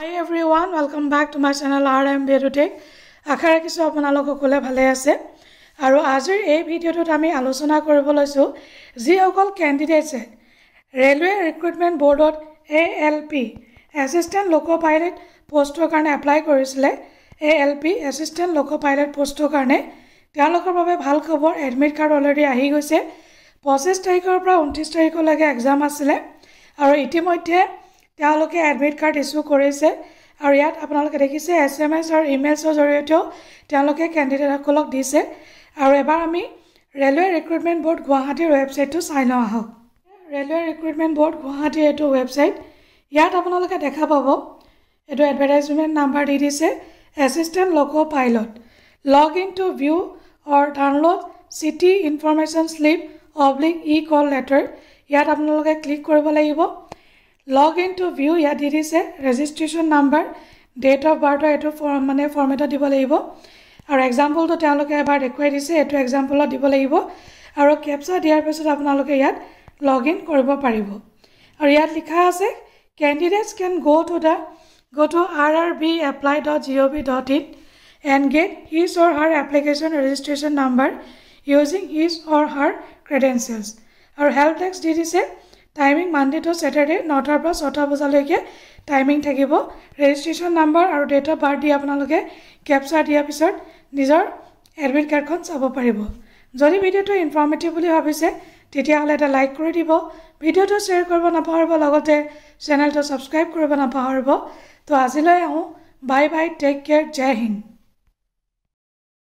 Hi everyone, welcome back to my channel RM Bedutech. আশা ৰাখিছো আপোনালোক সকলে ভালে আছে আৰু আজিৰ এই ভিডিঅটোত আমি আলোচনা কৰিব লৈছো যিসকল ক্যান্ডিডেটছে ৰেলৱে ৰিক্ৰুটমেন্ট বৰ্ডত ALP এসিস্ট্যান্ট লোকো পাইলট পোষ্টৰ কাৰণে এপ্লাই কৰিছিলে ALP এসিস্ট্যান্ট লোকো পাইলট পোষ্টৰ কাৰণে তেওঁলোকৰ বাবে ভাল খবৰ এডমিট কাৰ্ড অলৰেডি আহি গৈছে 25 তাৰিখৰ পৰা 29 তাৰিখলৈকে এক্সাম আছিল আৰু ইতিমধ্যে তেওঁলোকে এডমিট কাৰ্ড ইস্যু কৰিছে আৰু ইয়াত আপোনালোকে দেখিছে SMS আৰু ইমেইলছৰ জৰিয়তে তেওঁলোকে ক্যান্ডিডেটসকলক দিছে আৰু এবাৰ আমি ৰেলৱে ৰিক্ৰুটমেন্ট বৰ্ড গুৱাহাটীৰ ৱেবছাইটটো চাই লওঁ আহক ৰেলৱে ৰিক্ৰুটমেন্ট বৰ্ড গুৱাহাটীৰ এটো ৱেবছাইট ইয়াত আপোনালোকে দেখা পাব এটো এডভাৰটাইজমেন্ট নাম্বাৰ দি দিছে assistant loco pilot log in to view or download city information slip /e-call letter ইয়াত আপোনালোকে ক্লিক কৰিব লাগিব log into view ya dirise registration number date of birth eto format dibo lagibo aru example to teloke ebar dekhoi dise eto example dibo lagibo aru captcha diar pisot apnaloke yat login koribo paribo aru yat likha ase candidates can go to rrbapply.gov.in and get his or her application registration number using his or her credentials aru help desk dirise Timing Monday to Saturday, 9 পৰা 6 বজালৈকে timing থাকিব registration number আৰু date of birth দি আপোনালোকে captcha দিয়াৰ পিছত নিজৰ admit কাৰ্ডখন চাব পাৰিব যদি ভিডিওটো ইনফৰমেটিভ বুলি ভাবিছে তেতিয়া হলে এটা লাইক কৰি দিব ভিডিওটো শেয়াৰ কৰিব নাপাহৰিব লগতে চেনেলটো সাবস্ক্ৰাইব কৰিব নাপাহৰিব তো আজিলৈ আহো বাই বাই টেক কেয়াৰ জয় হিন্দ